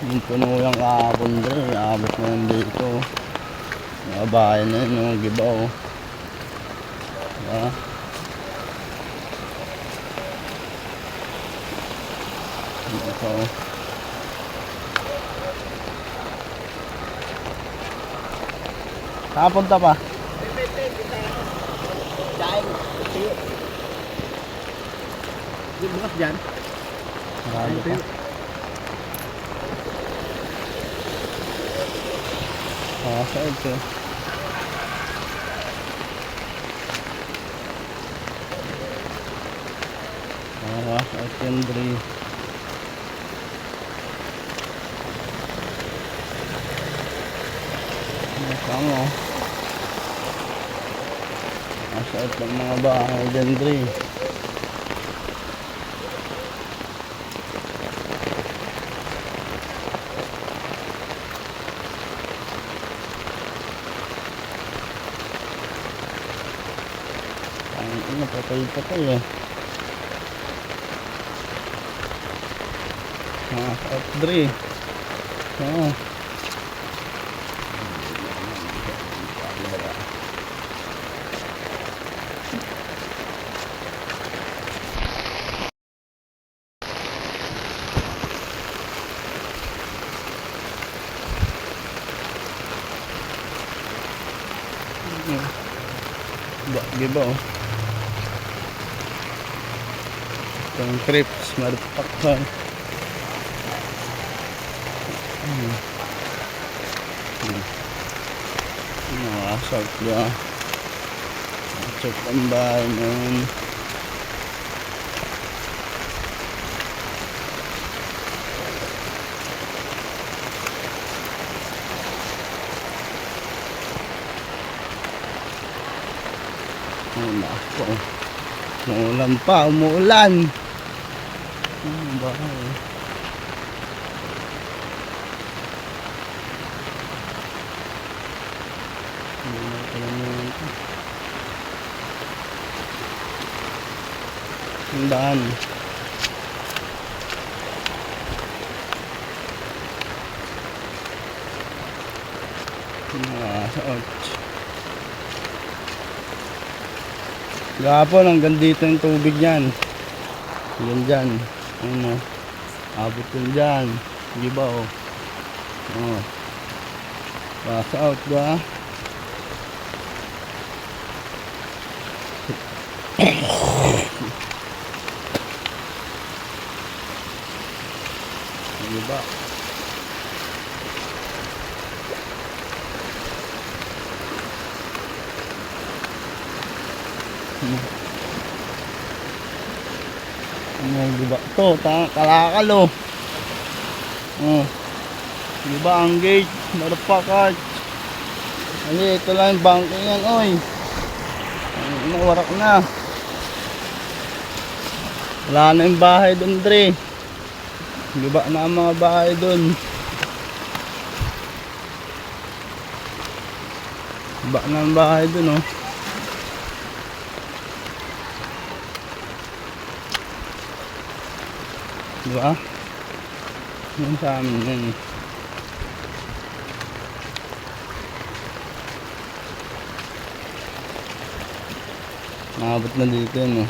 Yung puno yung kahapon dre, abot na yung dito. Mga bahay na yun, yung gibaw. Diba? Ito. Nakapunta pa? Yung bukas dyan. Marami pa. Sa ito. At yung dre. Tama. Asait ng mga bahay dyan dre. Ang patay-patay eh. Asait dre. Diba oh. Itong trips marupaksan. Asalt ba? Asalt ang bahay nun. Nako. Umuulan pa, umuulan. Bahay. Tandaan. Gapon hanggang dito yung tubig yan. Yan dyan. Ano, abot yun dyan. Di ba oh. Pass out ba? Di ba? Diba to, kalakal oh. Diba ang gate, marapakat. Ay, ito lang yung banking yan, oy. Warak na. Wala na yung bahay dun, dre. Diba na ang mga bahay dun. Diba na ang bahay dun, oh. Diba? Yan sa amin yan. Nakabot na dito yan oh.